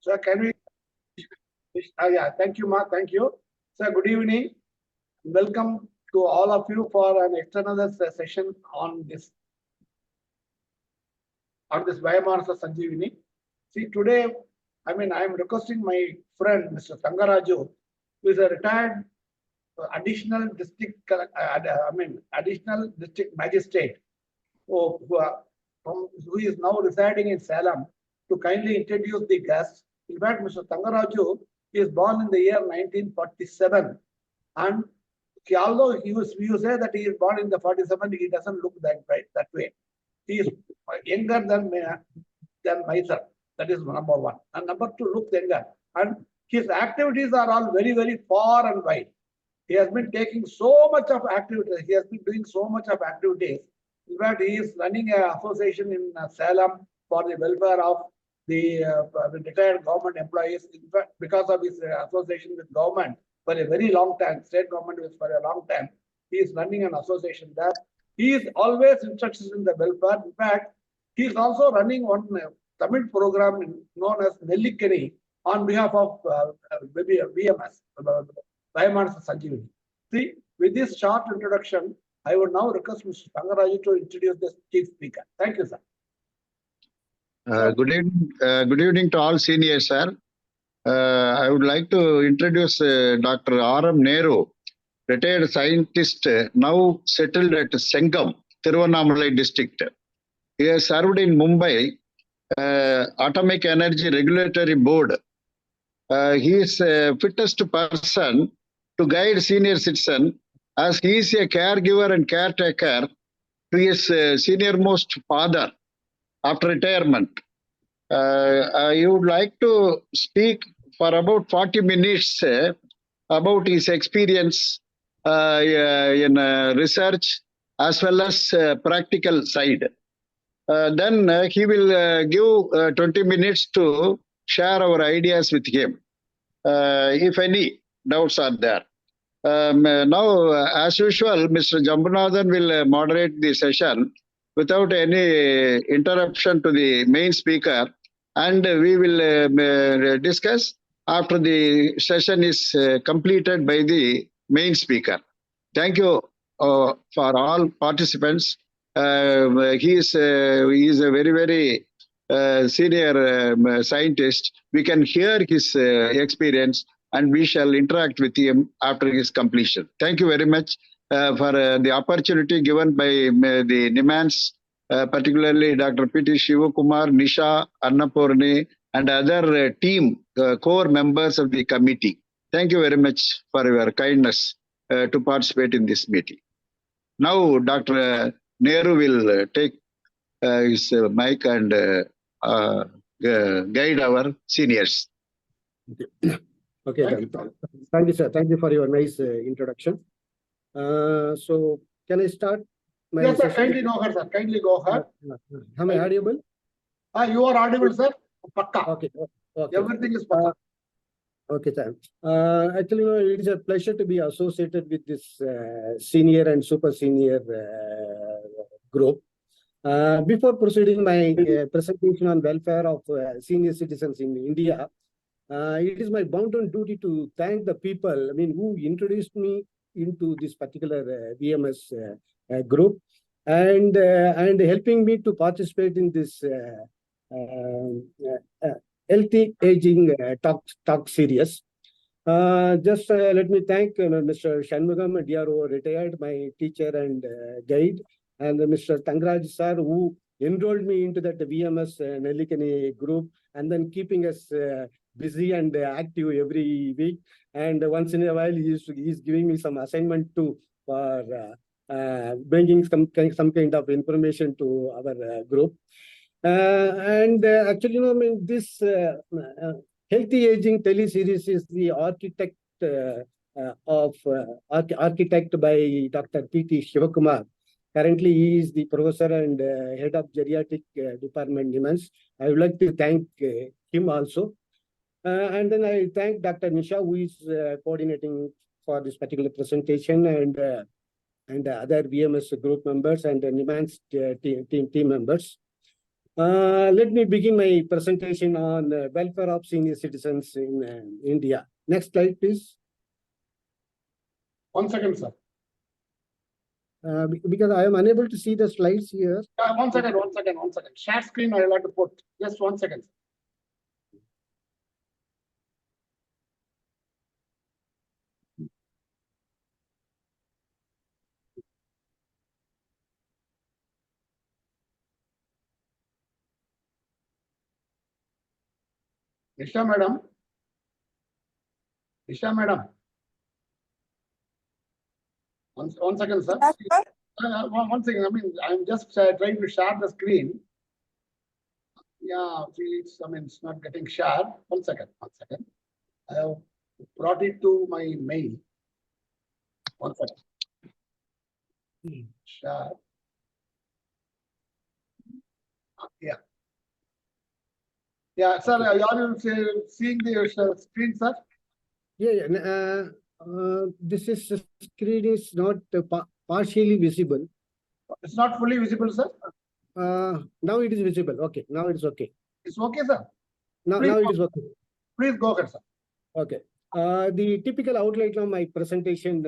Sir, can we? Yeah, thank you, Ma. Thank you. Sir, good evening. Welcome to all of you for an external session on this Vayomanasa Sanjeevani. See, today, I am requesting my friend, Mr. Tangaraju, who is a retired additional district magistrate, who is now residing in Salem, to kindly introduce the guest. In fact, Mr. Tangaraju is born in the year 1947, and although you say that he is born in the 47, he doesn't look that way. He is younger than myself. That is number one. And number two, looks younger. And his activities are all very, very far and wide. He has been taking so much of activities. He has been doing so much of activities. In fact, he is running an association in Salem for the welfare of the retired government employees. In fact, because of his association with government for a very long time, state government was for a long time, he is running an association there. He is always interested in the welfare. In fact, he is also running one Tamil program known as Nellikani on behalf of VMS, Vayomanasa Sanjeevani. See, with this short introduction, I would now request Mr. Tangaraju to introduce the chief speaker. Thank you, sir. Good evening to all seniors, sir. I would like to introduce Dr. M Nehru, retired scientist, now settled at Sengam, Tiruvannamalai district. He has served in Mumbai Atomic Energy Regulatory Board. He is fittest person to guide senior citizen, as he is a caregiver and caretaker to his senior-most father after retirement. I would like to speak for about 40 minutes about his experience in research as well as practical side. Then he will give 20 minutes to share our ideas with him, if any doubts are there. Now, as usual, Mr. Jambunathan will moderate the session without any interruption to the main speaker, and we will discuss after the session is completed by the main speaker. Thank you for all participants. He is a very, very senior scientist. We can hear his experience, and we shall interact with him after his completion. Thank you very much for the opportunity given by the NIMHANS, particularly Dr. P.T. Shivakumar, Nisha, Annapurni, and other team core members of the committee. Thank you very much for your kindness to participate in this meeting. Now, Dr. Nehru will take his mic and guide our seniors. Okay, thank you, sir. Thank you for your nice introduction. So, can I start? Yes, sir. Kindly go ahead, sir. Kindly go ahead. Am I audible? You are audible, sir. Pakka. Okay. Everything is pakka. Okay, sir. Actually, it is a pleasure to be associated with this senior and super senior group. Before proceeding my presentation on welfare of senior citizens in India, it is my bounden duty to thank the people, who introduced me into this particular VMS group and helping me to participate in this healthy aging talk series. Just let me thank Mr. Shanmugam, DRO, retired, my teacher and guide, and Mr. Tangaraj sir, who enrolled me into that VMS Nellikani group, and then keeping us busy and active every week. And once in a while, he's giving me some assignment too for bringing some kind of information to our group. Actually, this healthy aging teleseries is the architect by Dr. P.T. Shivakumar. Currently, he is the professor and head of Geriatric department, NIMHANS. I would like to thank him also. And then I thank Dr. Nisha, who is coordinating for this particular presentation, and other VMS group members and NIMHANS team members. Let me begin my presentation on welfare of senior citizens in India. Next slide, please. 1 second, sir. Because I am unable to see the slides here. 1 second, 1 second, 1 second. Share screen I will have to put. Just 1 second. Nisha madam. Nisha madam. One second, sir. Yes, sir. One second. I mean, I'm just trying to share the screen. Yeah, it's, I mean, it's not getting shared. 1 second, 1 second. I have brought it to my mail. 1 second. Share. Yeah. Yeah, sir, are you seeing the screen, sir? Yeah. This is screen is not partially visible. It's not fully visible, sir. Now it is visible. Okay, now it's okay. It's okay, sir. Now it is okay. Please go ahead, sir. Okay. The typical outline of my presentation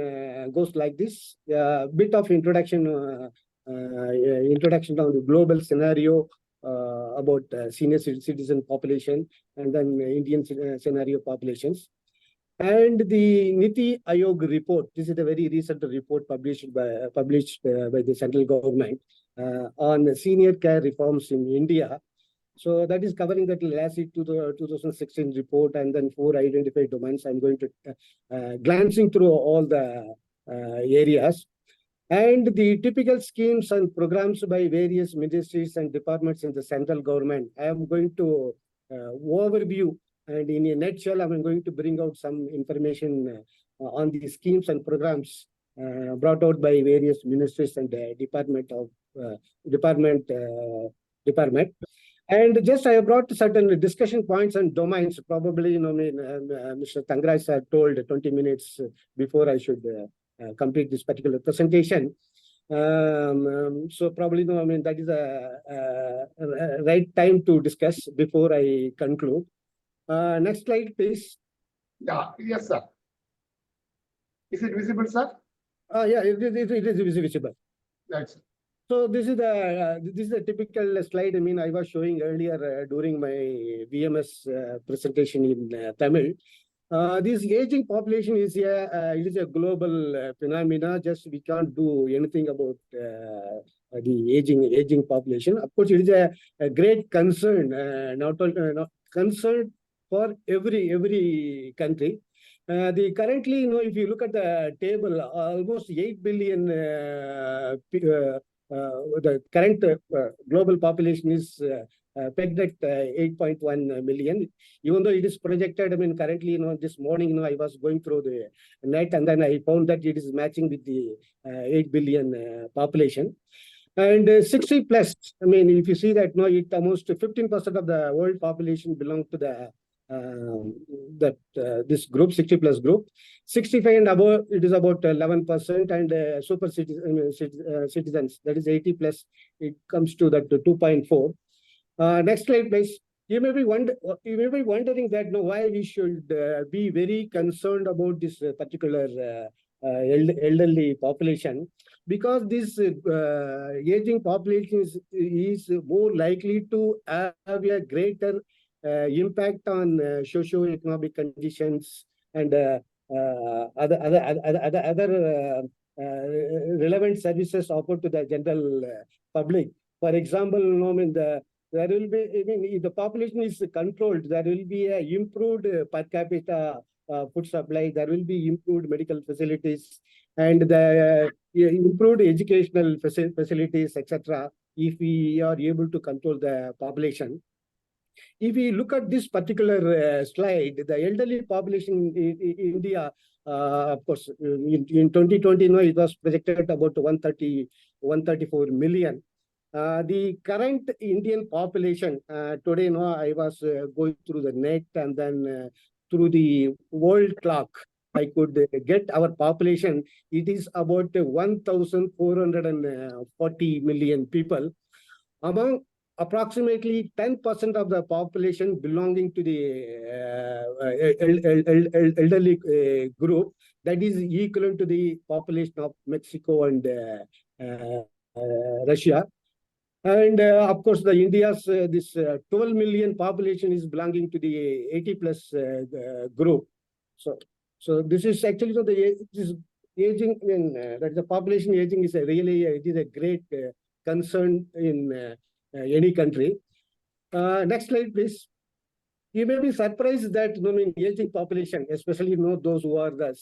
goes like this: bit of introduction on the global scenario about senior citizen population, and then Indian scenario populations. And the Niti Aayog report. This is a very recent report published by the central government on senior care reforms in India. So that is covering that LASI to the 2016 report, and then 4 identified domains. I'm going to glancing through all the areas. And the typical schemes and programs by various ministries and departments in the central government. I am going to overview, and in a nutshell, I'm going to bring out some information on the schemes and programs brought out by various ministries and department. And just I have brought certain discussion points and domains. Probably, Mr. Tangraj sir told 20 minutes before I should complete this particular presentation. So probably, that is a right time to discuss before I conclude. Next slide, please. Yeah, yes, sir. Is it visible, sir? Yeah, it is visible. That's it. So this is the typical slide. I was showing earlier during my VMS presentation in Tamil. This aging population is a global phenomena. Just we can't do anything about the aging population. Of course, it is a great concern, not concern for every country. Currently, if you look at the table, almost 8 billion. The current global population is pegged at 8.1 million. Even though it is projected, currently, this morning, I was going through the net, and then I found that it is matching with the 8 billion population. And 60 plus, if you see that, it amounts to 15% of the world population belong to the this group, 60 plus group. 65 and above, it is about 11%, and super citizens, that is 80 plus, it comes to that 2.4. Next slide, please. You may be wondering that why we should be very concerned about this particular elderly population, because this aging population is more likely to have a greater impact on socio-economic conditions and other relevant services offered to the general public. For example, there will be, if the population is controlled, there will be a improved per capita food supply, there will be improved medical facilities, and the improved educational facilities, etc., if we are able to control the population. If we look at this particular slide, the elderly population in India, of course, in 2020, it was projected about 134 million. The current Indian population, today, I was going through the net, and then through the world clock, I could get our population. It is about 1,440 million people. Among approximately 10% of the population belonging to the elderly group, that is equivalent to the population of Mexico and Russia. And of course, the India's this 12 million population is belonging to the 80 plus group. So this is actually this aging that the population aging is it is a great concern in any country. Next slide, please. You may be surprised that aging population, especially those who are the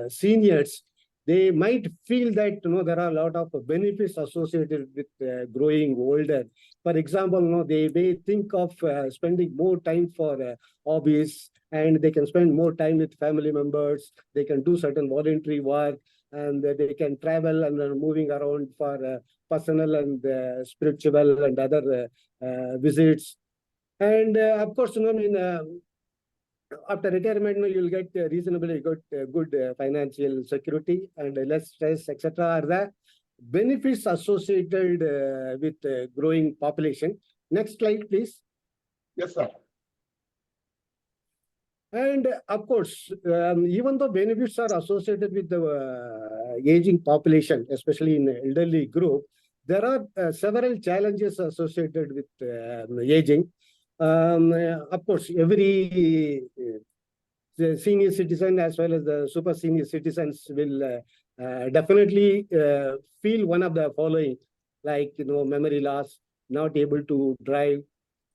seniors, they might feel that there are a lot of benefits associated with growing older. For example, they may think of spending more time for hobbies, and they can spend more time with family members. They can do certain voluntary work, and they can travel and moving around for personal and spiritual and other visits. And of course, after retirement, you'll get reasonably good financial security and less stress, etc. are the benefits associated with growing population. Next slide, please. Yes, sir. And of course, even though benefits are associated with the aging population, especially in the elderly group, there are several challenges associated with aging. Of course, every senior citizen as well as the super senior citizens will definitely feel one of the following, like memory loss, not able to drive,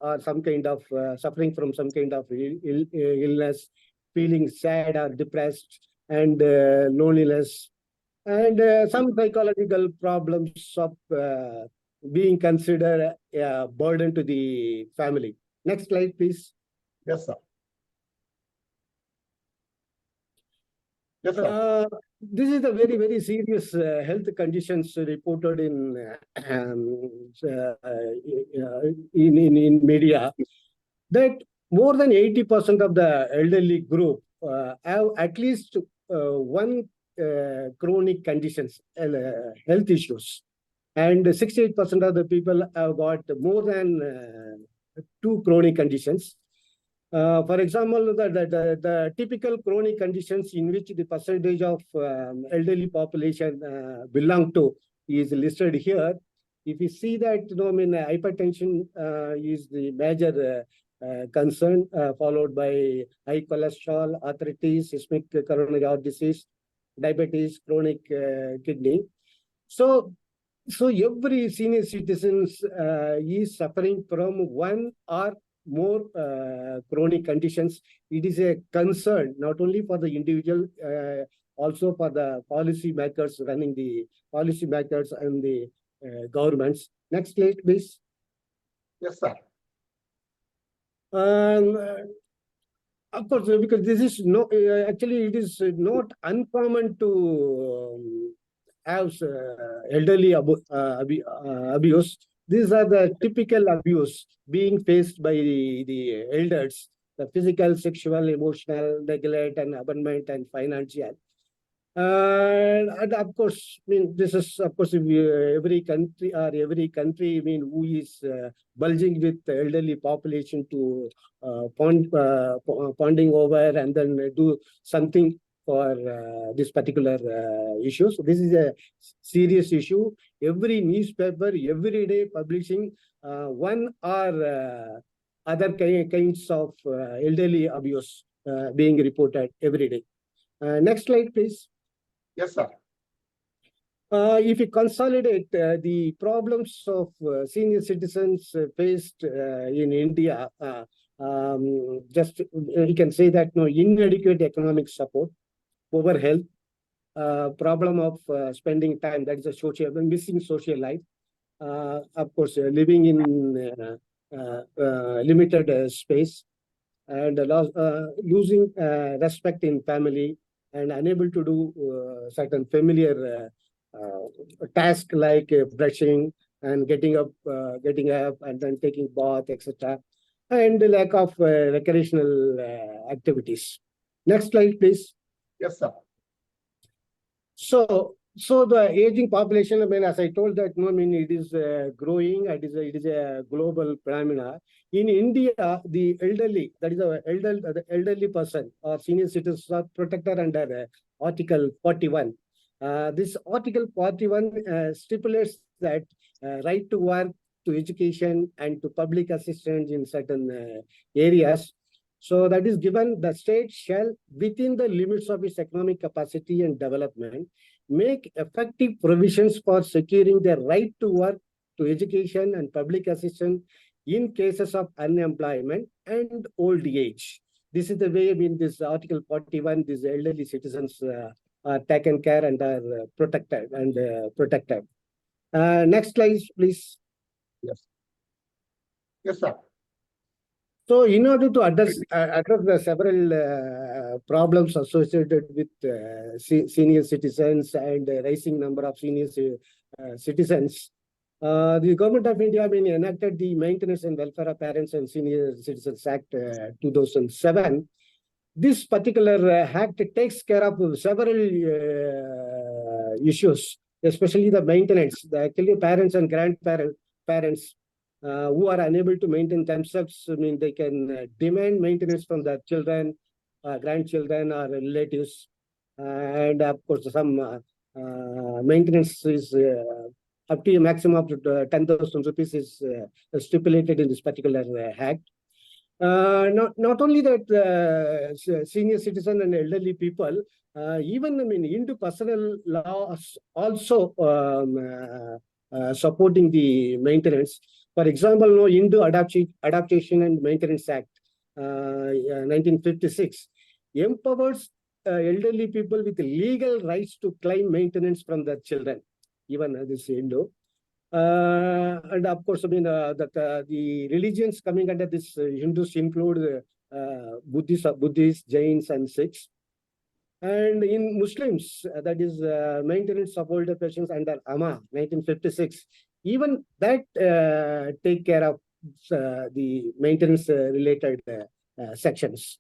or some kind of suffering from some kind of illness, feeling sad or depressed, and loneliness, and some psychological problems of being considered a burden to the family. Next slide, please. Yes, sir. Yes, sir. This is the very, very serious health conditions reported in media, that more than 80% of the elderly group have at least one chronic conditions, health issues, and 68% of the people have got more than 2 chronic conditions. For example, the typical chronic conditions in which the percentage of elderly population belong to is listed here. If you see that, hypertension is the major concern, followed by high cholesterol, arthritis, ischemic coronary heart disease, diabetes, chronic kidney. So every senior citizens is suffering from one or more chronic conditions. It is a concern not only for the individual, also for the policy makers running the policy makers and the governments. Next slide, please. Yes, sir. Of course, because this is actually it is not uncommon to have elderly abuse. These are the typical abuse being faced by the elders: the physical, sexual, emotional, neglect, and abandonment, and financial. And of course, this is of course every country, who is bulging with elderly population to ponding over and then do something for this particular issue. So this is a serious issue. Every newspaper, every day publishing one or other kinds of elderly abuse being reported every day. Next slide, please. Yes, sir. If you consolidate the problems of senior citizens faced in India, just you can say that inadequate economic support, poor health, problem of spending time, that is a social, missing social life, of course, living in limited space, and losing respect in family, and unable to do certain familiar tasks like brushing and getting up, and then taking bath, etc., and the lack of recreational activities. Next slide, please. Yes, sir. So So the aging population, I mean, as I told that, no, I mean, it is growing. It is a global phenomena. In India, the elderly, that is the elderly person or senior citizens are protected under Article 41. This Article 41 stipulates that right to work, to education, and to public assistance in certain areas. So that is given, the state shall, within the limits of its economic capacity and development, make effective provisions for securing their right to work, to education, and public assistance in cases of unemployment and old age. This is the way, I mean, this Article 41, these elderly citizens are taken care and are protected. Next slide, please. Yes. Yes, sir. So, in order to address the several problems associated with senior citizens and rising number of senior citizens, the Government of India, I mean, enacted the Maintenance and Welfare of Parents and Senior Citizens Act 2007. This particular act takes care of several issues, especially the maintenance. Actually, parents and grandparents who are unable to maintain themselves, I mean, they can demand maintenance from their children, grandchildren, or relatives. And of course, some maintenance is up to a maximum of 10,000 rupees is stipulated in this particular act. Not only that, senior citizen and elderly people, even, I mean, into personal laws also supporting the maintenance. For example, Hindu Adaptation and Maintenance Act 1956 empowers elderly people with legal rights to claim maintenance from their children, even this Hindu. And of course, I mean, the religions coming under this Hindus include Buddhists, Jains, and Sikhs. And in Muslims, that is maintenance of older persons under AMA 1956. Even that take care of the maintenance related sections.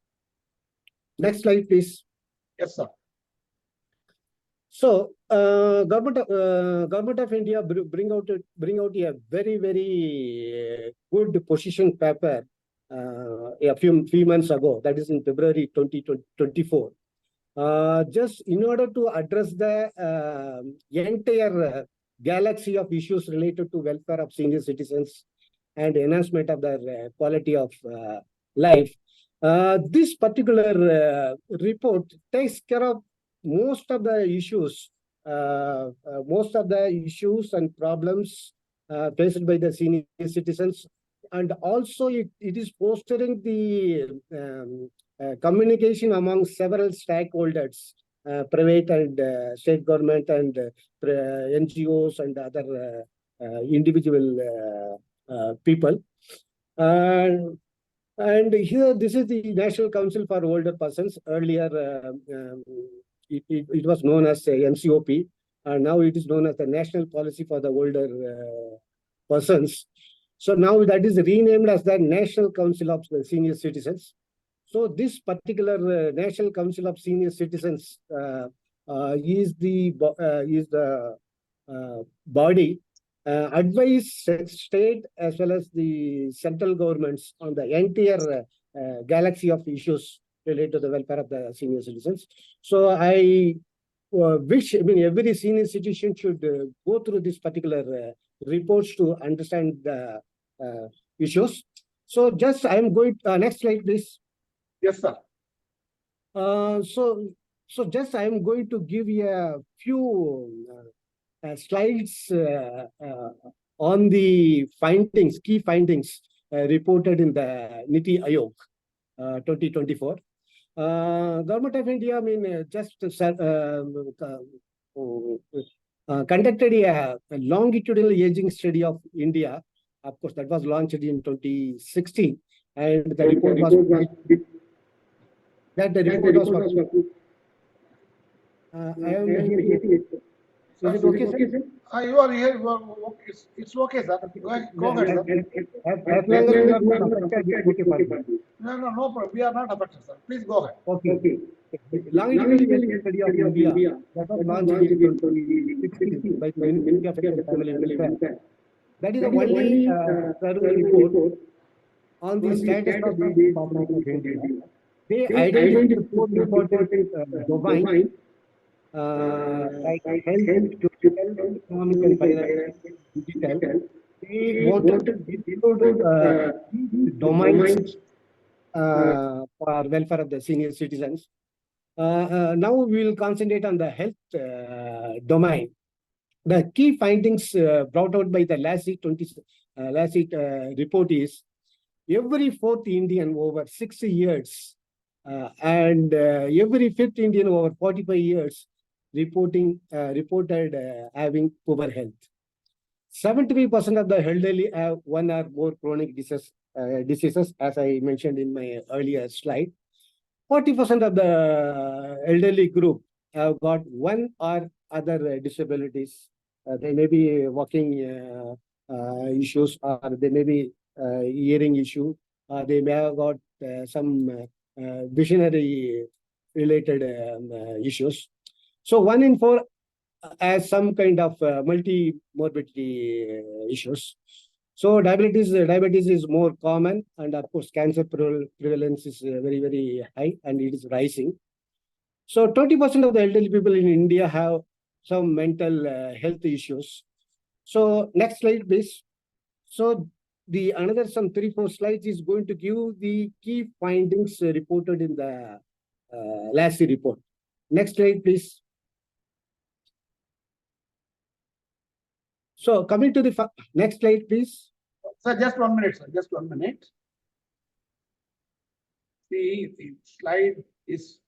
Next slide, please. Yes, sir. So, Government of India bring out a very, very good position paper a few months ago. That is in February 2024. Just in order to address the entire galaxy of issues related to welfare of senior citizens and enhancement of their quality of life, this particular report takes care of most of the issues and problems faced by the senior citizens, and also it is fostering the communication among several stakeholders, private and state government and NGOs and other individual people. And here, this is the National Council for Older Persons. Earlier, it was known as NCOP, and now it is known as the National Policy for the Older Persons. So now that is renamed as the National Council of the Senior Citizens. So this particular National Council of Senior Citizens is the body advise state as well as the central governments on the entire galaxy of issues related to the welfare of the senior citizens. So I wish, I mean, every senior citizen should go through this particular reports to understand the issues. So just I am going, next slide, please. Yes, sir. So just I am going to give you a few slides on the findings, key findings reported in the NITI Aayog 2024. Government of India, I mean, just conducted a longitudinal aging study of India. Of course, that was launched in 2016, and the report was I am hearing. Is it okay, sir? You are here, you are, okay, it's okay, sir. Go ahead, sir. As long as you are not affected, it's okay for me. No, no problem. We are not affected, sir. Please go ahead. Okay. The longitudinal health study of India that was launched in 2016 by the Ministry of Health and Family Welfare. That is the only survey report on the status of the population of India. They identified four important domains like health, social, economic, and financial, digital. They wanted to include these domains for welfare of the senior citizens. Now we will concentrate on the health domain. The key findings brought out by the last report is every fourth Indian over 60 years and every fifth Indian over 45 years reported having poor health. 73% of the elderly have one or more chronic diseases, as I mentioned in my earlier slide. 40% of the elderly group have got one or other disabilities. They may be walking issues, or they may be hearing issue, or they may have got some visionary related issues. So 1 in 4 has some kind of multi-morbidity issues. So diabetes is more common, and of course cancer prevalence is very, very high, and it is rising. So 20% of the elderly people in India have some mental health issues. So next slide, please. So the another some 3-4 slides is going to give the key findings reported in the last report. Next slide, please. So coming to the next slide, please. Sir, just 1 minute, sir. Just 1 minute. The slide is,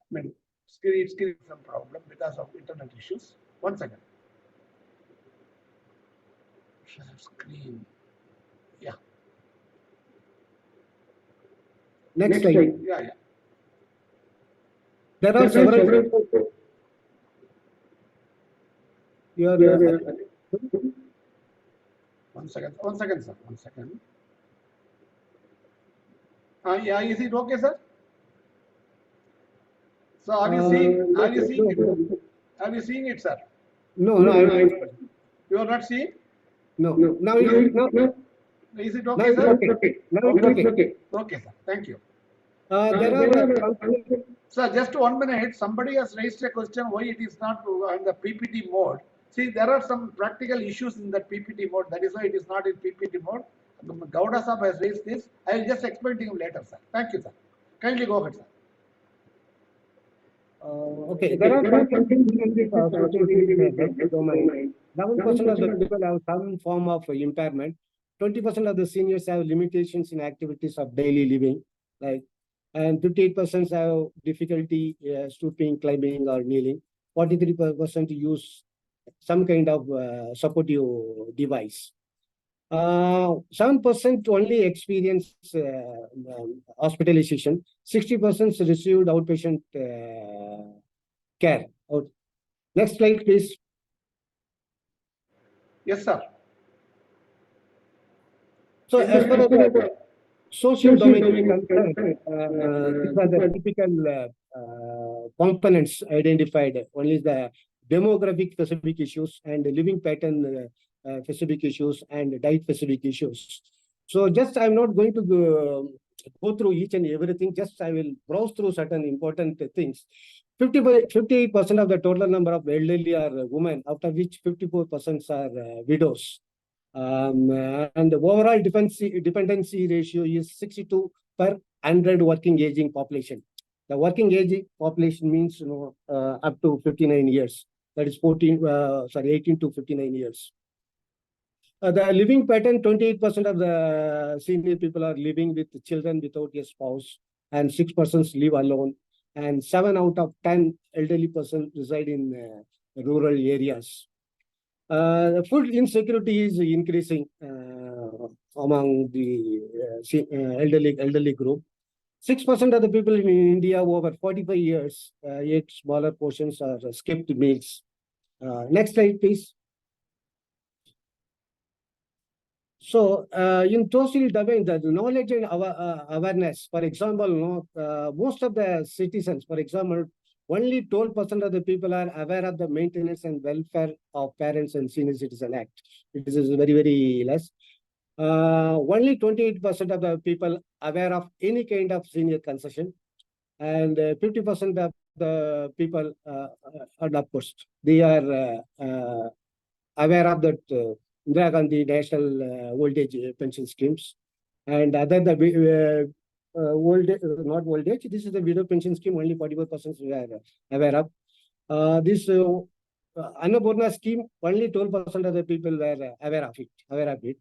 screen some problem because of internet issues. 1 second. Share screen. Yeah. Next slide. Yeah. There are several. One second, sir. 1 second. Yeah, is it okay, sir? So are you seeing? Are you seeing it? Are you seeing it, sir? No. You are not seeing? No. Now is it okay, sir? Okay. Now it's okay. Okay, sir. Thank you. Sir, just 1 minute. Somebody has raised a question why it is not on the PPT mode. See, there are some practical issues in the PPT mode. That is why it is not in PPT mode. Gowda Sahab has raised this. I will just explain to you later, sir. Thank you, sir. Kindly go ahead, sir. Okay, there are some things associated with the health domain. 11% of the people have some form of impairment. 20% of the seniors have limitations in activities of daily living, and 58% have difficulty stooping, climbing, or kneeling. 43% use some kind of supportive device. 7% only experience hospitalization. 60% received outpatient care. Next slide, please. Yes, sir. So as far as the social domain is concerned, these are the typical components identified. One is the demographic specific issues and living pattern specific issues and diet specific issues. So just I'm not going to go through each and everything. Just I will browse through certain important things. 58% of the total number of elderly are women, out of which 54% are widows. And the overall dependency ratio is 62 per 100 working aging population. The working aging population means up to 59 years. That is 18 to 59 years. The living pattern, 28% of the senior people are living with children without a spouse, and 6% live alone, and 7 out of 10 elderly persons reside in rural areas. Food insecurity is increasing among the elderly group. 6% of the people in India over 45 years eat smaller portions or skipped meals. Next slide, please. So in social domain, the knowledge and awareness, for example, most of the citizens, for example, only 12% of the people are aware of the Maintenance and Welfare of Parents and Senior Citizen Act. It is very, very less. Only 28% of the people aware of any kind of senior concession, and 50% of the people, and of course, they are aware of that Indira Gandhi National Old Age Pension Schemes, and other the not old age. This is the widow pension scheme. Only 44% we are aware of. This Annapurna scheme. Only 12% of the people were aware of it.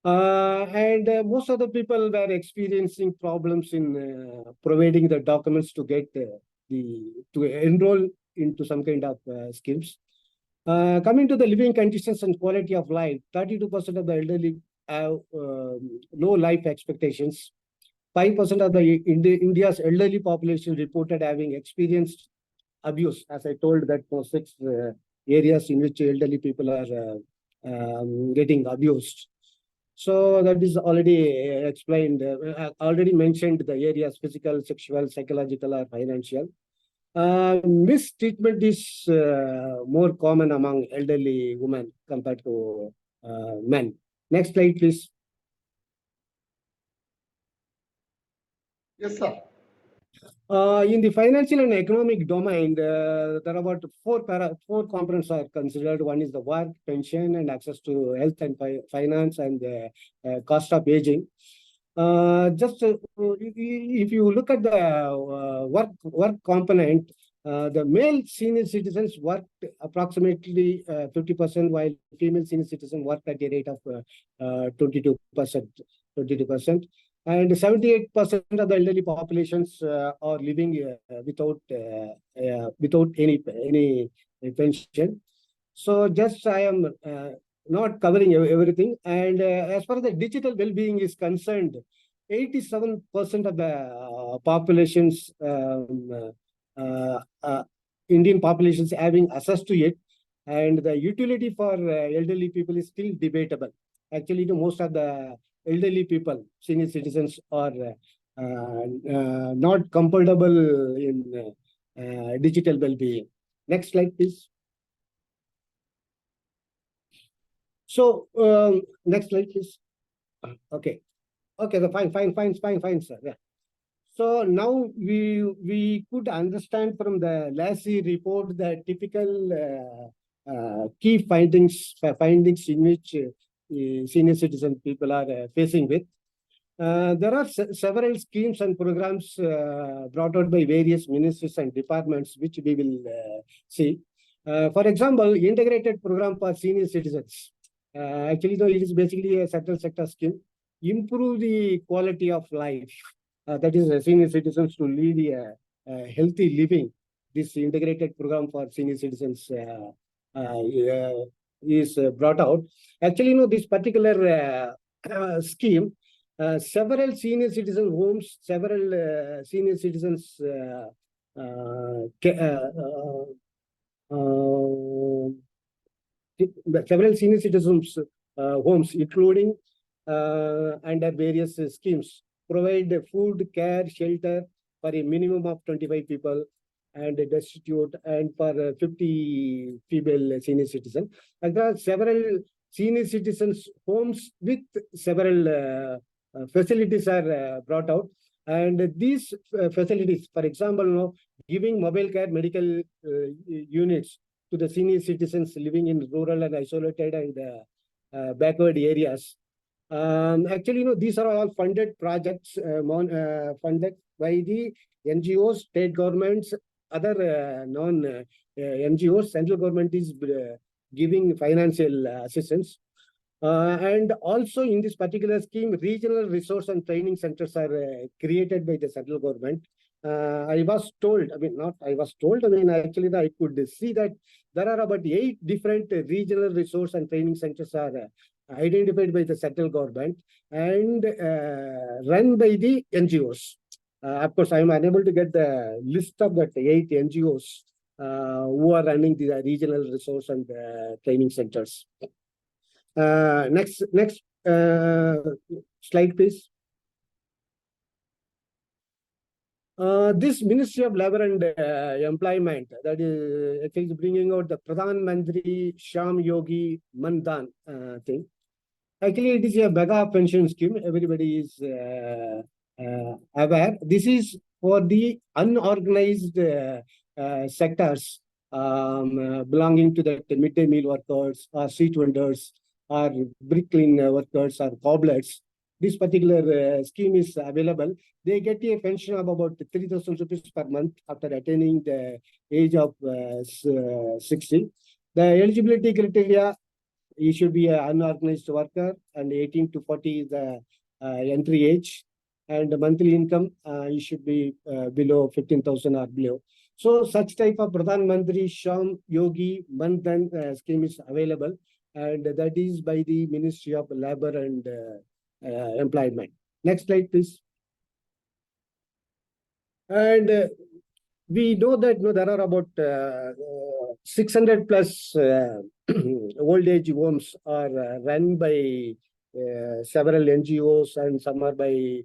And most of the people were experiencing problems in providing the documents to get to enroll into some kind of schemes. Coming to the living conditions and quality of life, 32% of the elderly have low life expectations. 5% of the India's elderly population reported having experienced abuse. As I told, that for 6 areas in which elderly people are getting abused. So that is already explained, already mentioned the areas: physical, sexual, psychological, or financial. Mistreatment is more common among elderly women compared to men. Next slide, please. Yes, sir. In the financial and economic domain, there are about four components are considered. One is the work, pension, and access to health and finance, and cost of aging. If you look at the work component, the male senior citizens worked approximately 50%, while female senior citizens worked at a rate of 22%. And 78% of the elderly populations are living without any pension. So just I am not covering everything. And as far as the digital well-being is concerned, 87% of the populations, Indian populations, having access to it, and the utility for elderly people is still debatable. Actually, most of the elderly people, senior citizens, are not comfortable in digital well-being. Next slide, please. So next slide, please. Okay, fine, sir. Yeah. So now we could understand from the Lassie report the typical key findings in which senior citizen people are facing with. There are several schemes and programs brought out by various ministries and departments, which we will see. For example, integrated program for senior citizens. Actually, it is basically a central sector scheme. Improve the quality of life. That is, senior citizens to lead a healthy living. This integrated program for senior citizens is brought out. Actually, this particular scheme, several senior citizen homes, several senior citizens several senior citizens homes, including under various schemes, provide food, care, shelter for a minimum of 25 people and destitute, and for 50 female senior citizens. And there are several senior citizens homes with several facilities are brought out. And these facilities, for example, giving mobile care medical units to the senior citizens living in rural and isolated and backward areas. Actually, these are all funded projects funded by the NGOs, state governments, other non-NGOs. Central government is giving financial assistance. And also in this particular scheme, regional resource and training centers are created by the central government. I was told, actually I could see that there are about 8 different regional resource and training centers are identified by the central government and run by the NGOs. Of course, I am unable to get the list of that 8 NGOs who are running the regional resource and training centers. Next slide, please. This Ministry of Labor and Employment, that is bringing out the Pradhan Mantri Sham Yogi Mandan thing. Actually, it is a mega pension scheme. Everybody is aware. This is for the unorganized sectors belonging to the midday meal workers or street vendors or bricklaying workers or cobblers. This particular scheme is available. They get a pension of about 3,000 rupees per month after attaining the age of 60. The eligibility criteria: you should be an unorganized worker, and 18 to 40 is the entry age, and the monthly income you should be below 15,000 or below. So such type of Pradhan Mantri Sham Yogi Mandan scheme is available, and that is by the Ministry of Labor and Employment. Next slide, please. And we know that there are about 600 plus old age homes are run by several NGOs, and some are by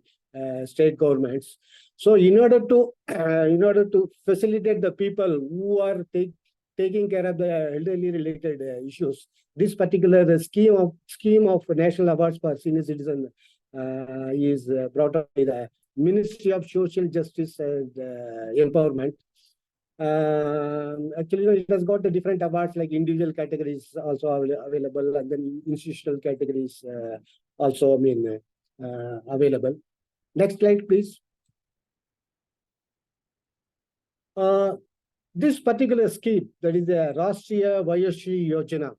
state governments. So in order to facilitate the people who are taking care of the elderly related issues, this particular scheme of National Awards for Senior Citizen is brought up by the Ministry of Social Justice and Empowerment. Actually, it has got the different awards, like individual categories also available, and then institutional categories also available. Next slide, please. This particular scheme, that is the Rashtriya Vayashri Yojana.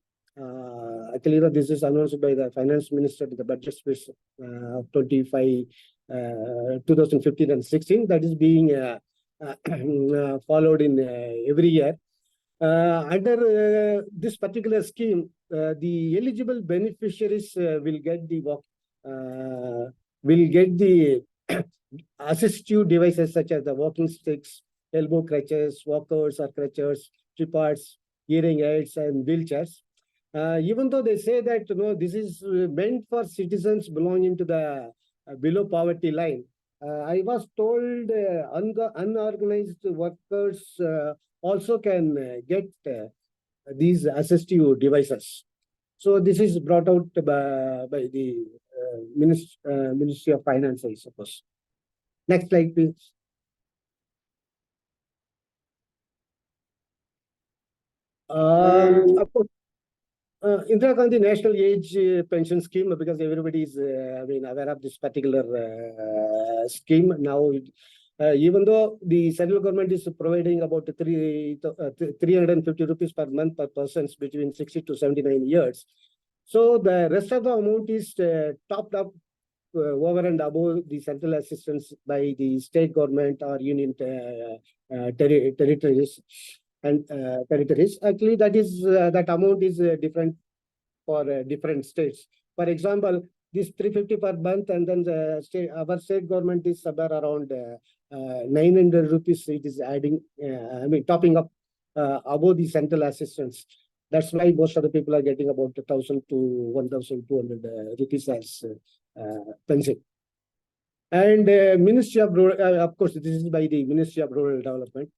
Actually, this is announced by the Finance Minister in the budget speech of 2015 and 16. That is being followed in every year. Under this particular scheme, the eligible beneficiaries will get the assistive devices such as the walking sticks, elbow crutches, walkers or crutches, tripods, hearing aids, and wheelchairs. Even though they say that this is meant for citizens belonging to the below poverty line, I was told unorganized workers also can get these assistive devices. So this is brought out by the Ministry of Finance, I suppose. Next slide, please. Of course, Indira Gandhi National Age Pension Scheme, because everybody is aware of this particular scheme now. Even though the central government is providing about 350 rupees per month per person between 60 to 79 years, so the rest of the amount is topped up over and above the central assistance by the state government or union territories. And territories. Actually, that amount is different for different states. For example, this 350 per month, and then our state government is somewhere around 900 rupees. It is adding, topping up above the central assistance. That's why most of the people are getting about 1,000 to 1,200 rupees as pension. And Ministry of Rural, of course, this is by the Ministry of Rural Development.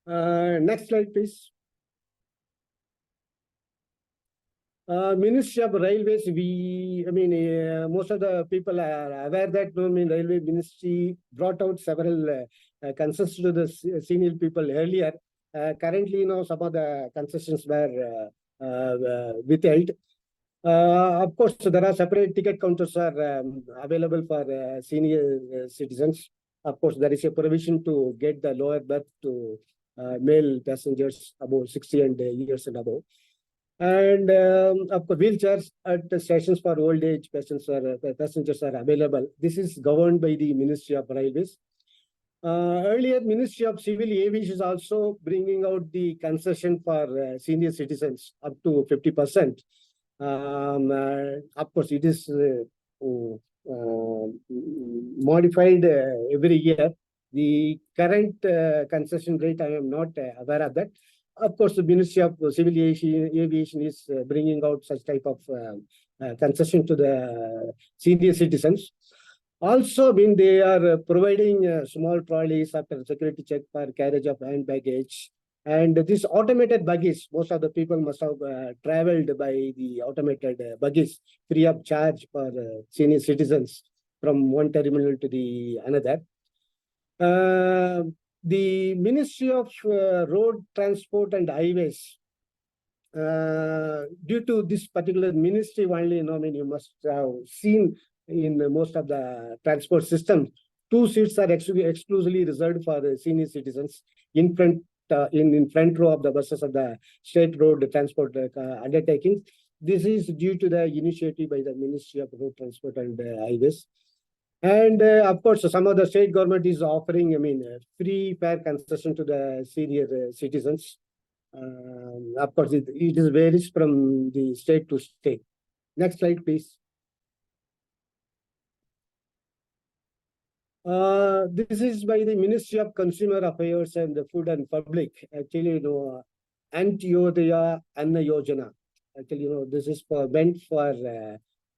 Next slide, please. Ministry of Railways, most of the people are aware that Railway Ministry brought out several concessions to the senior people earlier. Currently, some of the concessions were withheld. Of course, there are separate ticket counters are available for senior citizens. Of course, there is a provision to get the lower berth to male passengers above 60 years and above. And of course, wheelchairs at the stations for old age passengers are available. This is governed by the Ministry of Railways. Earlier, Ministry of Civil Aviation is also bringing out the concession for senior citizens up to 50%. Of course, it is modified every year. The current concession rate, I am not aware of that. Of course, the Ministry of Civil Aviation is bringing out such type of concession to the senior citizens. Also, when they are providing small trolleys after security check for carriage of hand baggage. And these automated buggies, most of the people must have traveled by the automated buggies free of charge for senior citizens from one terminal to the another. The Ministry of Road Transport and Highways, due to this particular ministry only, you must have seen in most of the transport systems, 2 seats are exclusively reserved for senior citizens in front in front row of the buses of the state road transport undertakings. This is due to the initiative by the Ministry of Road Transport and Highways. And of course, some of the state government is offering, free fare concession to the senior citizens. Of course, it varies from the state to state. Next slide, please. This is by the Ministry of Consumer Affairs and Food and Public. Actually, Antyodaya Anna Yojana. Actually, this is meant for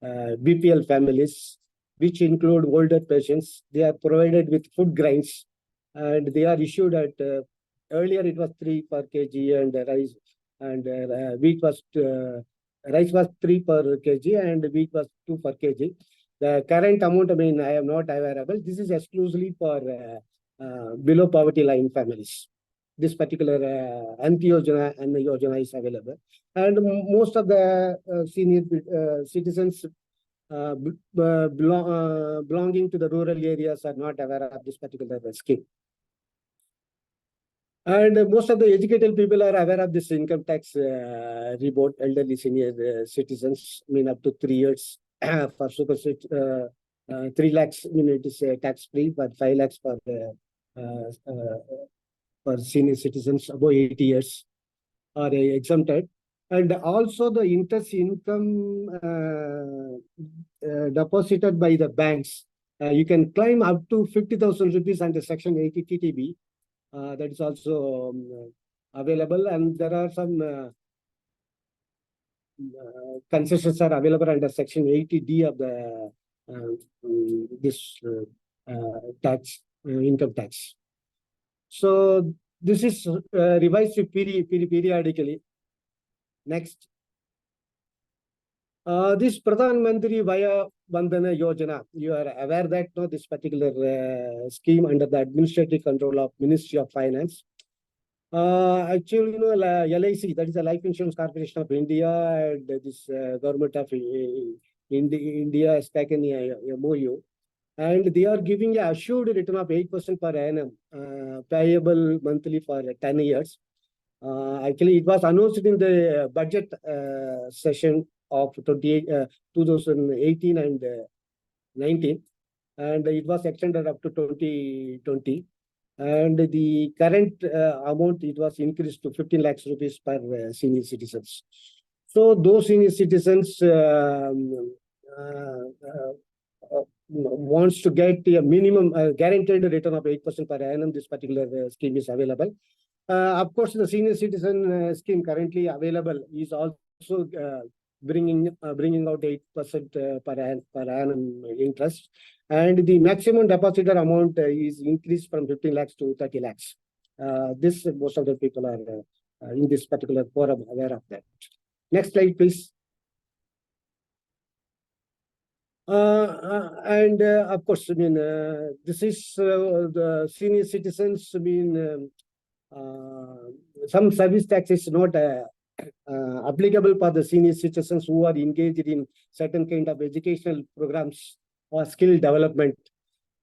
BPL families, which include older patients. They are provided with food grains, and they are issued at earlier it was 3 per kg, and rice and wheat was rice was 3 per kg and wheat was 2 per kg. The current amount, I am not available. This is exclusively for below poverty line families. This particular Antyodaya and Yojana is available. And most of the senior citizens belonging to the rural areas are not aware of this particular scheme. And most of the educated people are aware of this income tax rebate, elderly senior citizens, up to 3 years. For super 3 lakhs, it is tax free, but 5 lakhs for senior citizens above 80 years are exempted. And also the interest income deposited by the banks, you can claim up to 50,000 rupees under Section 80 TTB. That is also available, and there are some concessions are available under Section 80D of the this tax, income tax. So this is revised periodically. Next. This Pradhan Mantri Vayomanasa Yojana, you are aware that this particular scheme under the administrative control of Ministry of Finance. Actually, LIC, that is the Life Insurance Corporation of India, and this government of India has taken a MOU, and they are giving a assured return of 8% per annum, payable monthly for 10 years. Actually, it was announced in the budget session of 2018 and 19, and it was extended up to 2020. And the current amount, it was increased to 15 lakhs rupees per senior citizens. So those senior citizens wants to get a minimum guaranteed return of 8% per annum. This particular scheme is available. Of course, the senior citizen scheme currently available is also bringing out 8% per annum interest. And the maximum depositor amount is increased from 15 lakhs to 30 lakhs. This, most of the people are in this particular forum aware of that. Next slide, please. And of course, this is the senior citizens. Some service tax is not applicable for the senior citizens who are engaged in certain kind of educational programs or skill development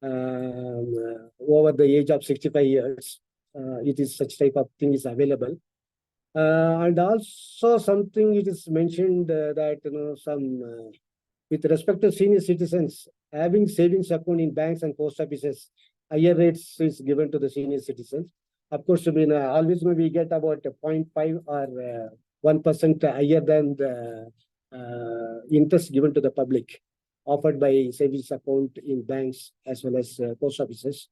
over the age of 65 years. It is such type of thing is available. And also something it is mentioned that some with respect to senior citizens having savings account in banks and post offices, higher rates is given to the senior citizens. Of course, always we get about 0.5 or 1% higher than the interest given to the public, offered by savings account in banks as well as post offices.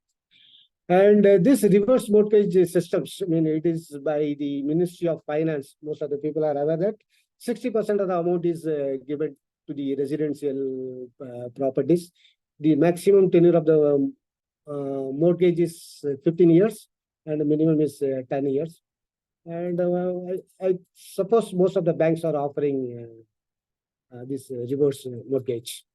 And this reverse mortgage systems, it is by the Ministry of Finance. Most of the people are aware that 60% of the amount is given to the residential properties. The maximum tenure of the mortgage is 15 years and the minimum is 10 years. And I suppose most of the banks are offering this reverse mortgage.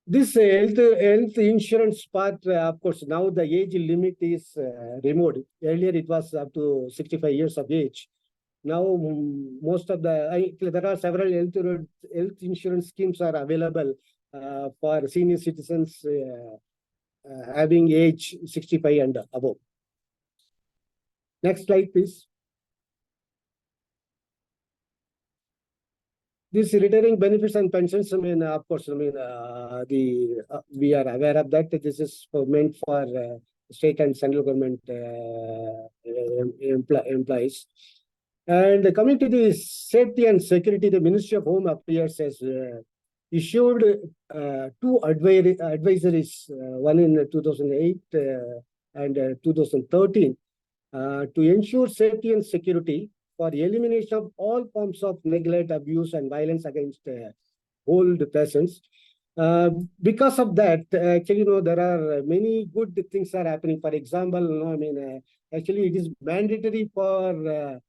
This health insurance part, of course, now the age limit is removed. Earlier, it was up to 65 years of age. Now, most of there are several health insurance schemes are available for senior citizens having age 65 and above. Next slide, please. This retiring benefits and pensions, I mean, of course, I mean, we are aware of that. This is meant for state and central government employees. And coming to the safety and security, the Ministry of Home Affairs has issued 2 advisories, one in 2008 and 2013, to ensure safety and security for elimination of all forms of neglect, abuse, and violence against old persons. Because of that, actually, there are many good things are happening. For example, I mean, actually, it is mandatory for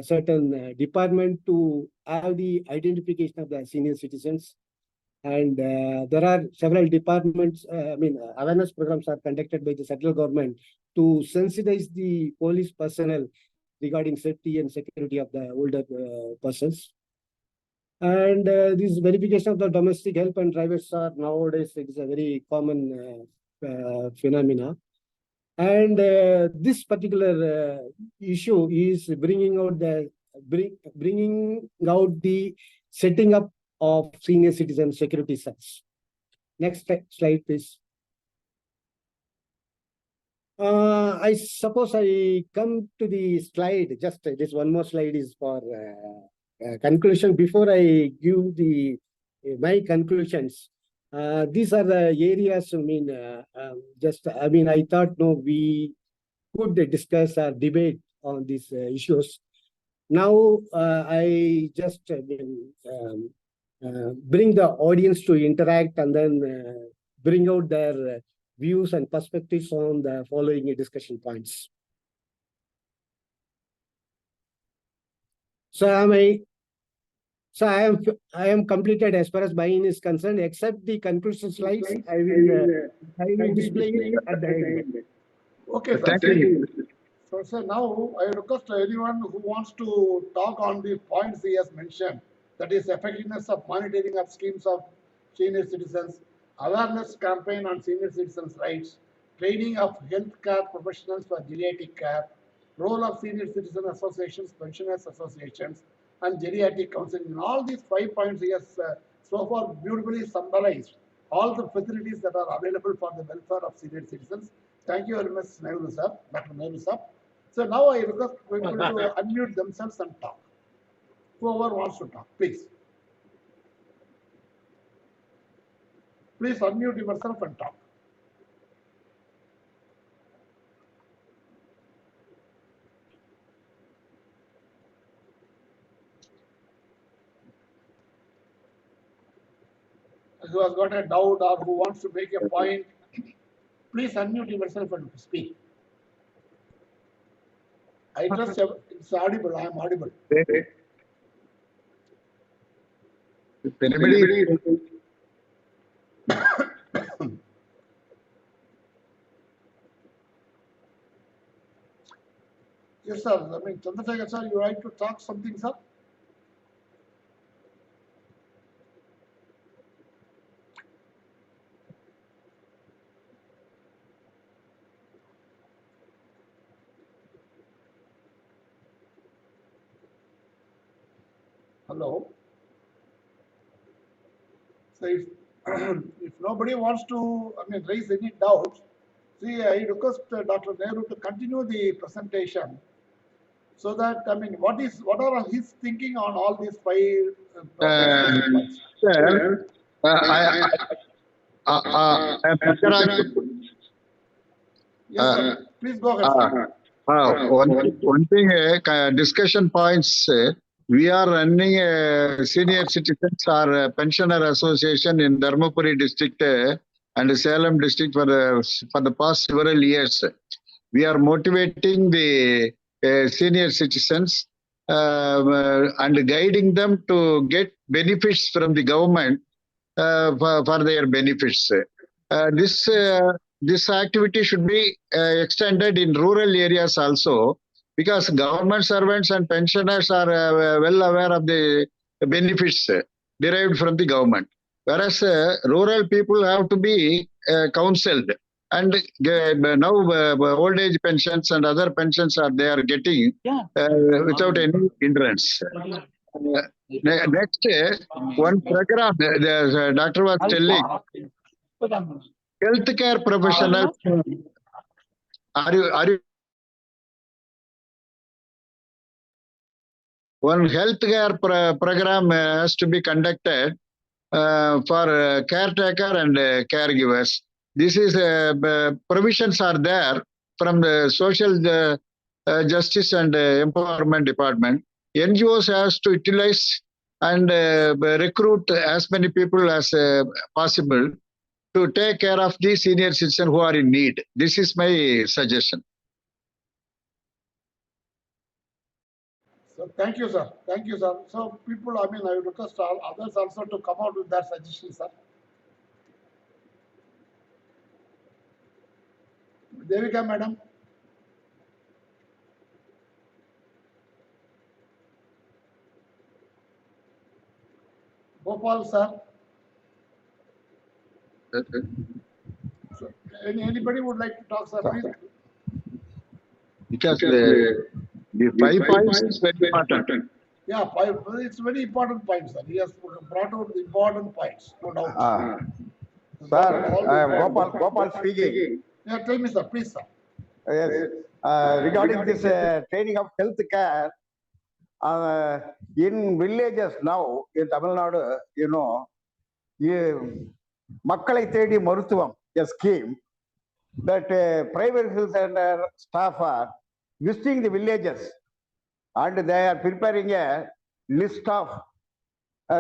certain department to have the identification of the senior citizens. And there are several departments, I mean, awareness programs are conducted by the central government to sensitize the police personnel regarding safety and security of the older persons. And this verification of the domestic help and drivers are nowadays, it is a very common phenomena. And this particular issue is bringing out the setting up of senior citizen security cells. Next slide, please. I suppose I come to the slide. Just this one more slide is for conclusion. Before I give my conclusions, these are the areas. I mean, I thought we could discuss or debate on these issues. Now, I just bring the audience to interact and then bring out their views and perspectives on the following discussion points. So I am completed as far as mine is concerned, except the conclusion slides. I will display it at the end. Okay, sir. Thank you. So, sir, now I request anyone who wants to talk on the points he has mentioned, that is effectiveness of monitoring of schemes of senior citizens, awareness campaign on senior citizens' rights, training of healthcare professionals for geriatric care, role of senior citizen associations, pensioners associations, and geriatric counseling. In all these 5 points, he has so far beautifully summarized all the facilities that are available for the welfare of senior citizens. Thank you very much, Nehru sir, Dr. Nehru sir. So now I request people to unmute themselves and talk. Whoever wants to talk, please. Please unmute yourself and talk. Who has got a doubt or who wants to make a point, please unmute yourself and speak. I trust it's audible. I am audible. If anybody, Yes, sir. I mean, Chandrasekhar sir, you like to talk something, sir? Hello. So if nobody wants to, raise any doubts, see, I request Dr. Nehru to continue the presentation, so that what are his thinking on all these 5 points? sir, Yes, sir. Please go ahead. one thing, discussion points. we are running a senior citizens or a pensioner association in Dharmapuri district and Salem district for the past several years. We are motivating the senior citizens and guiding them to get benefits from the government for their benefits. This activity should be extended in rural areas also, because government servants and pensioners are well aware of the benefits derived from the government, whereas rural people have to be counseled. And now old age pensions and other pensions they are getting without any hindrance. Next, one program the doctor was telling, healthcare professionals. Are you? One healthcare program has to be conducted for caretaker and caregivers. This is provisions are there from the Social Justice and Empowerment Department. NGOs has to utilize and recruit as many people as possible to take care of the senior citizens who are in need. This is my suggestion. So thank you, sir. Thank you, sir. So people, I mean, I would request all others also to come out with their suggestions, sir. Devika, madam. Gopal, sir. So, anybody would like to talk, sir, please? Because the 5 points is very important. Yeah, it's very important point, sir. He has brought out the important points, no doubt. Sir, I am Gopal speaking. Yeah, tell me, sir, please, sir. Yes. Regarding this training of health care, in villages now, in Tamil Nadu, you know, Makkalai Thedi Maruthuvam, a scheme that private health center staff are visiting the villages and they are preparing a list of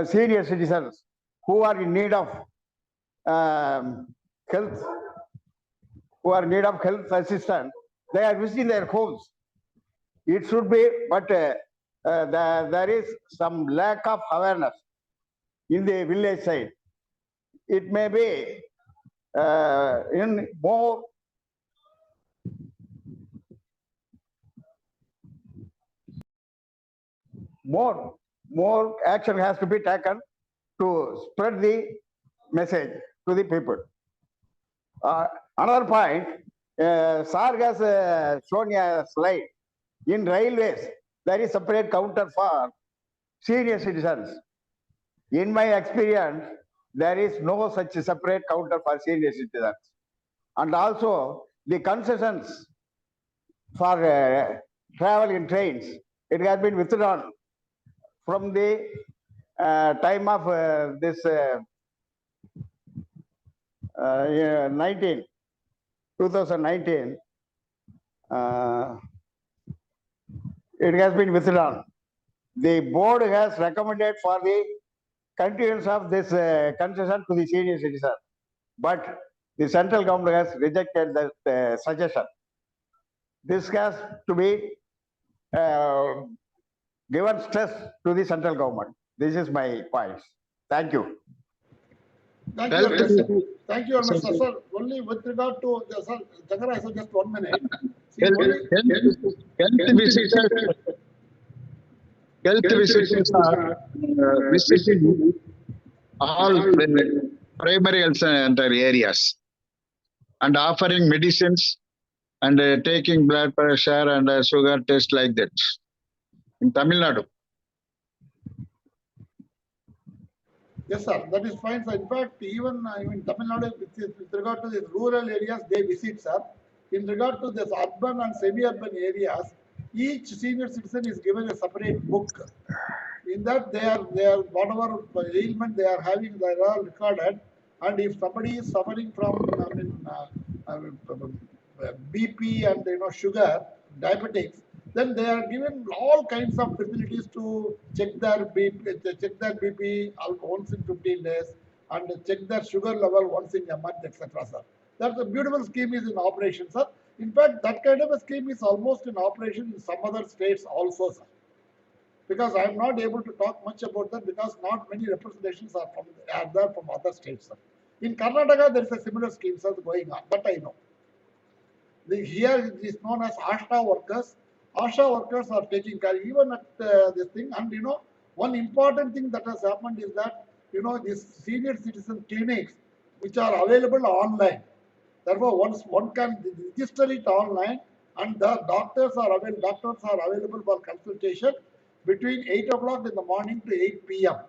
senior citizens who are in need of health assistance. They are visiting their homes. It should be, but there is some lack of awareness in the village side. It may be in more action has to be taken to spread the message to the people. Another point, Sar has shown a slide. In railways, there is separate counter for senior citizens. In my experience, there is no such separate counter for senior citizens. And also, the concessions for travel in trains, it has been withdrawn from the time of this 2019. It has been withdrawn. The board has recommended for the continuance of this concession to the senior citizen, but the central government has rejected that suggestion. This has to be given stress to the central government. This is my point. Thank you. Thank you, Thank you, Mr. Sir. Only with regard to the sir, Chakra, sir, just 1 minute. See, Health visitors are visiting all primary health center areas and offering medicines and taking blood pressure and sugar test like that in Tamil Nadu. Yes, sir, that is fine, sir. In fact, even in Tamil Nadu, with regard to the rural areas, they visit, sir. In regard to this urban and semi-urban areas, each senior citizen is given a separate book. In that, they are whatever ailment they are having, they are all recorded. And if somebody is suffering from, BP and sugar, diabetics, Then they are given all kinds of facilities to check their BP once in 15 days and check their sugar level once in a month, etc. Sir, that's a beautiful scheme is in operation, sir. In fact, that kind of a scheme is almost in operation in some other states also, sir. Because I am not able to talk much about that because not many representations are there from other states, sir. In Karnataka, there is a similar scheme, sir, going on, but I know. Here it is known as ASHA workers. ASHA workers are taking care even at this thing. And you know, one important thing that has happened is that, you know, these senior citizen clinics, which are available online. Therefore, once one can register it online, and the doctors are available for consultation between 8 o'clock in the morning to 8 p.m.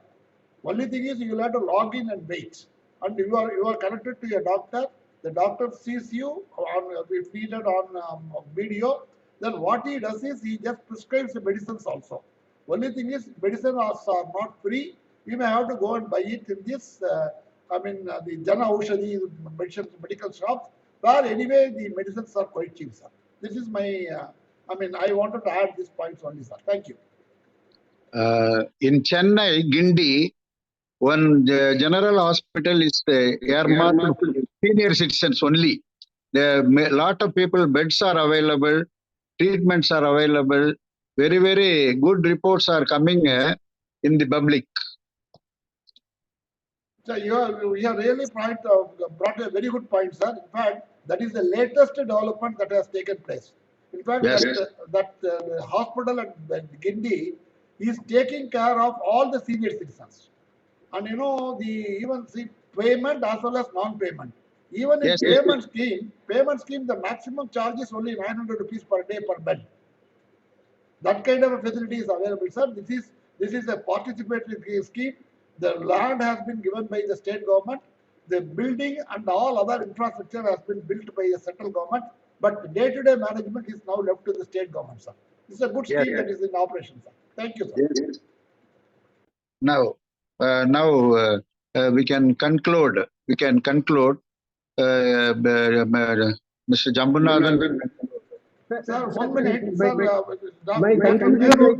Only thing is you will have to log in and wait. And you are connected to your doctor. The doctor sees you on, if needed, on video. Then what he does is he just prescribes the medicines also. Only thing is medicines are not free. You may have to go and buy it in this, the Jana Aushadhi medical shops, where anyway the medicines are quite cheap, sir. This is my, I wanted to add these points only, sir. Thank you. In Chennai, Gindi, one general hospital is earmarked for senior citizens only. There are a lot of people, beds are available, treatments are available. Very, very good reports are coming in the public. So you have really brought a very good point, sir. In fact, that is the latest development that has taken place. In fact, Yes. that hospital at Gindi is taking care of all the senior citizens. And you know, even payment as well as non-payment. Even in Yes, yes. payment scheme, the maximum charge is only 900 rupees per day per bed. That kind of a facility is available, sir. This is a participatory scheme. The land has been given by the state government. The building and all other infrastructure has been built by the central government. But day-to-day management is now left to the state government, sir. This is a good scheme that is in operation, sir. Thank you, sir. Yes. Now, we can conclude. We can conclude. Mr. Jambunathan. Sir, 1 minute, sir. My conclusion is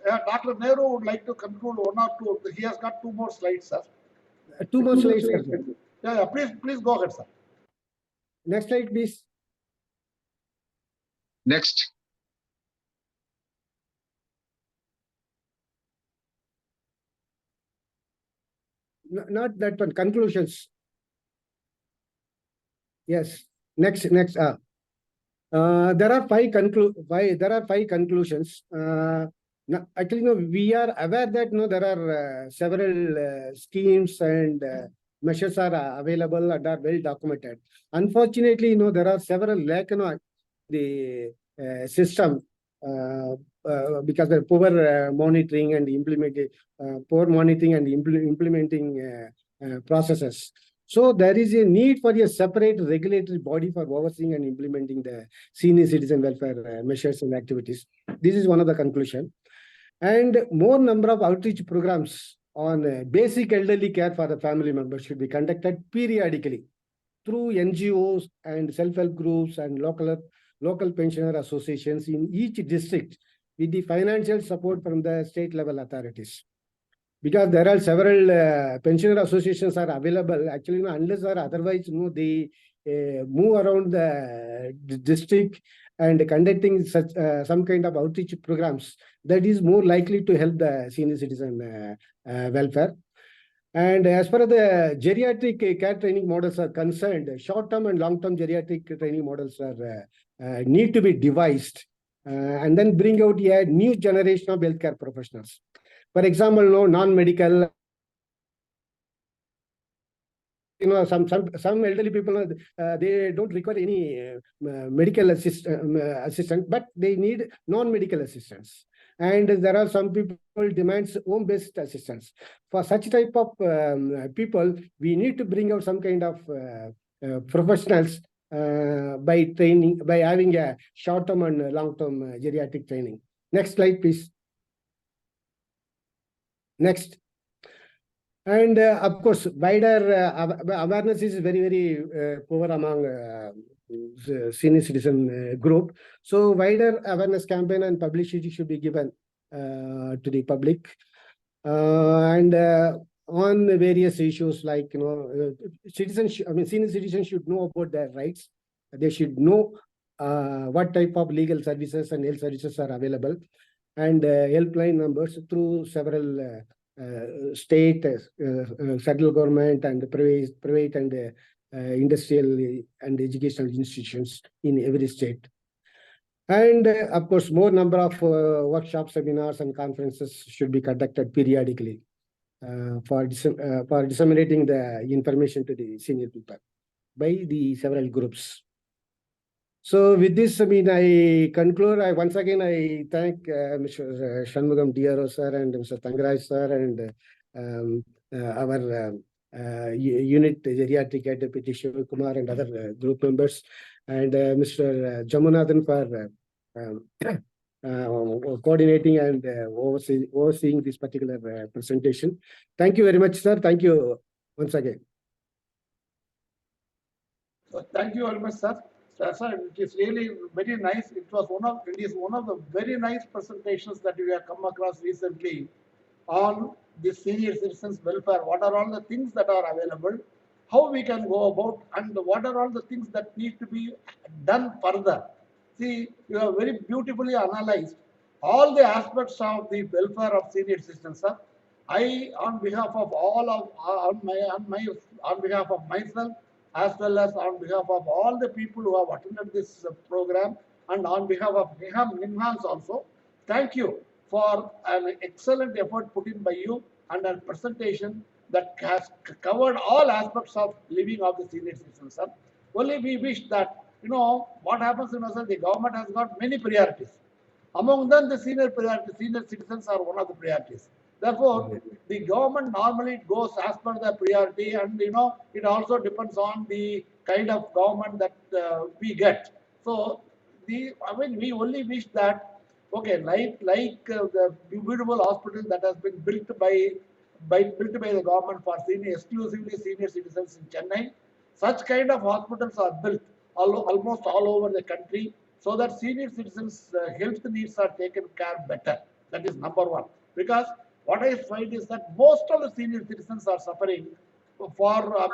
that Dr. Nehru would like to conclude one or two. He has got 2 more slides, sir. 2 more slides. Yeah, please go ahead, sir. Next slide, please. Next. Not that one. Conclusions. Yes. Next. There are 5 conclusions. Actually, no, we are aware that there are several schemes and measures are available and are well documented. Unfortunately, there are several lack the system because of poor monitoring and implementing processes. So there is a need for a separate regulatory body for overseeing and implementing the senior citizen welfare measures and activities. This is one of the conclusions. And more number of outreach programs on basic elderly care for the family members should be conducted periodically through NGOs and self-help groups and local pensioner associations in each district with the financial support from the state level authorities. Because there are several pensioner associations are available, actually, unless or otherwise, they move around the district and conducting such some kind of outreach programs, that is more likely to help the senior citizen welfare. And as far as the geriatric care training models are concerned, short-term and long-term geriatric training models are need to be devised and then bring out a new generation of healthcare professionals. For example, non-medical, some elderly people, they don't require any medical assistance, but they need non-medical assistance. And there are some people demands home-based assistance. For such type of people, we need to bring out some kind of professionals by having a short-term and long-term geriatric training. Next slide, please. Next. And of course, wider awareness is very, very poor among senior citizen group. So wider awareness campaign and publicity should be given to the public. And on the various issues like, citizens, senior citizens should know about their rights. They should know what type of legal services and health services are available, and helpline numbers through several state, federal government and private and industrial and educational institutions in every state. And of course, more number of workshops, seminars, and conferences should be conducted periodically for disseminating the information to the senior people by the several groups. So with this, I conclude. Once again, I thank Mr. Shanmugam DRO sir and Mr. Tangraj sir and our unit Geriatric Deputy Shivakumar and other group members, and Mr. Jamunathan for coordinating and overseeing this particular presentation. Thank you very much, sir. Thank you once again. So thank you very much, sir. Sir, it is really very nice. It is one of the very nice presentations that we have come across recently on the senior citizens welfare. What are all the things that are available, how we can go about, and what are all the things that need to be done further. See, you have very beautifully analyzed all the aspects of the welfare of senior citizens, sir. I, on behalf of all of on behalf of myself, as well as on behalf of all the people who have attended this program, and on behalf of NIMHANS also, thank you for an excellent effort put in by you and a presentation that has covered all aspects of living of the senior citizens, sir. Only we wish that, what happens, sir, the government has got many priorities. Among them, the senior citizens are one of the priorities. Therefore, the government normally goes as per the priority, and it also depends on the kind of government that we get. So, we only wish that, okay, like the beautiful hospital that has been built by the government for exclusively senior citizens in Chennai, such kind of hospitals are built almost all over the country, so that senior citizens' health needs are taken care better. That is number one. Because what I find is that most of the senior citizens are suffering for,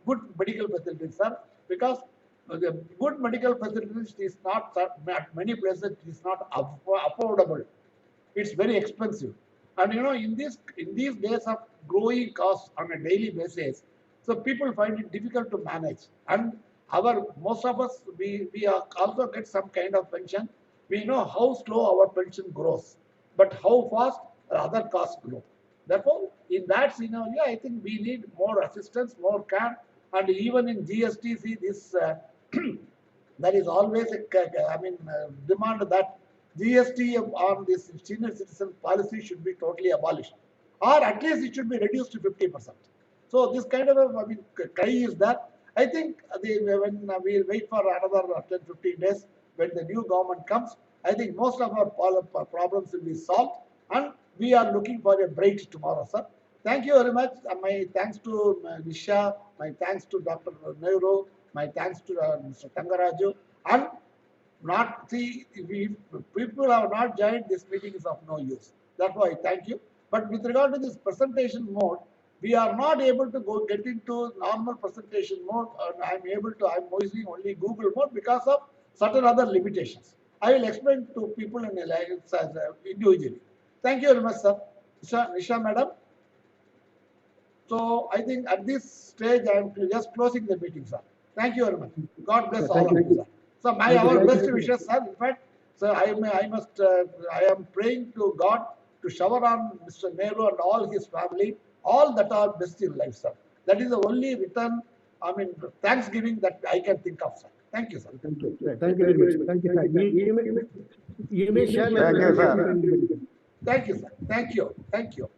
good medical facilities, sir. Because the good medical facilities is not, at many places, it is not affordable. It's very expensive. And in these days of growing costs on a daily basis, so people find it difficult to manage. And most of us, we also get some kind of pension. We know how slow our pension grows, but how fast other costs grow. Therefore, in that scenario, I think we need more assistance, more care, and even in GST, see this, there is always a demand that GST on this senior citizen policy should be totally abolished, or at least it should be reduced to 50%. So this kind of cry is that. I think when we'll wait for another 10-15 days, when the new government comes, I think most of our problems will be solved, and we are looking for a bright tomorrow, sir. Thank you very much. My thanks to Nisha, my thanks to Dr. Nehru, my thanks to Mr. Tangaraju. And if people have not joined, this meeting is of no use. That's why I thank you. But with regard to this presentation mode, we are not able to get into normal presentation mode. I'm using only Google mode because of certain other limitations. I will explain to people in a language individually. Thank you very much, sir. Nisha madam. So I think at this stage I am just closing the meeting, sir. Thank you very much. God bless all of you, sir. So our best wishes, sir. In fact, sir, I am praying to God to shower on Mr. Nehru and all his family all that are best in life, sir. That is the only return, thanksgiving that I can think of, sir. Thank you, sir. Thank you. Thank you very much. Thank you, sir. You may share. Thank you, sir. Thank you, sir. Thank you. Thank you.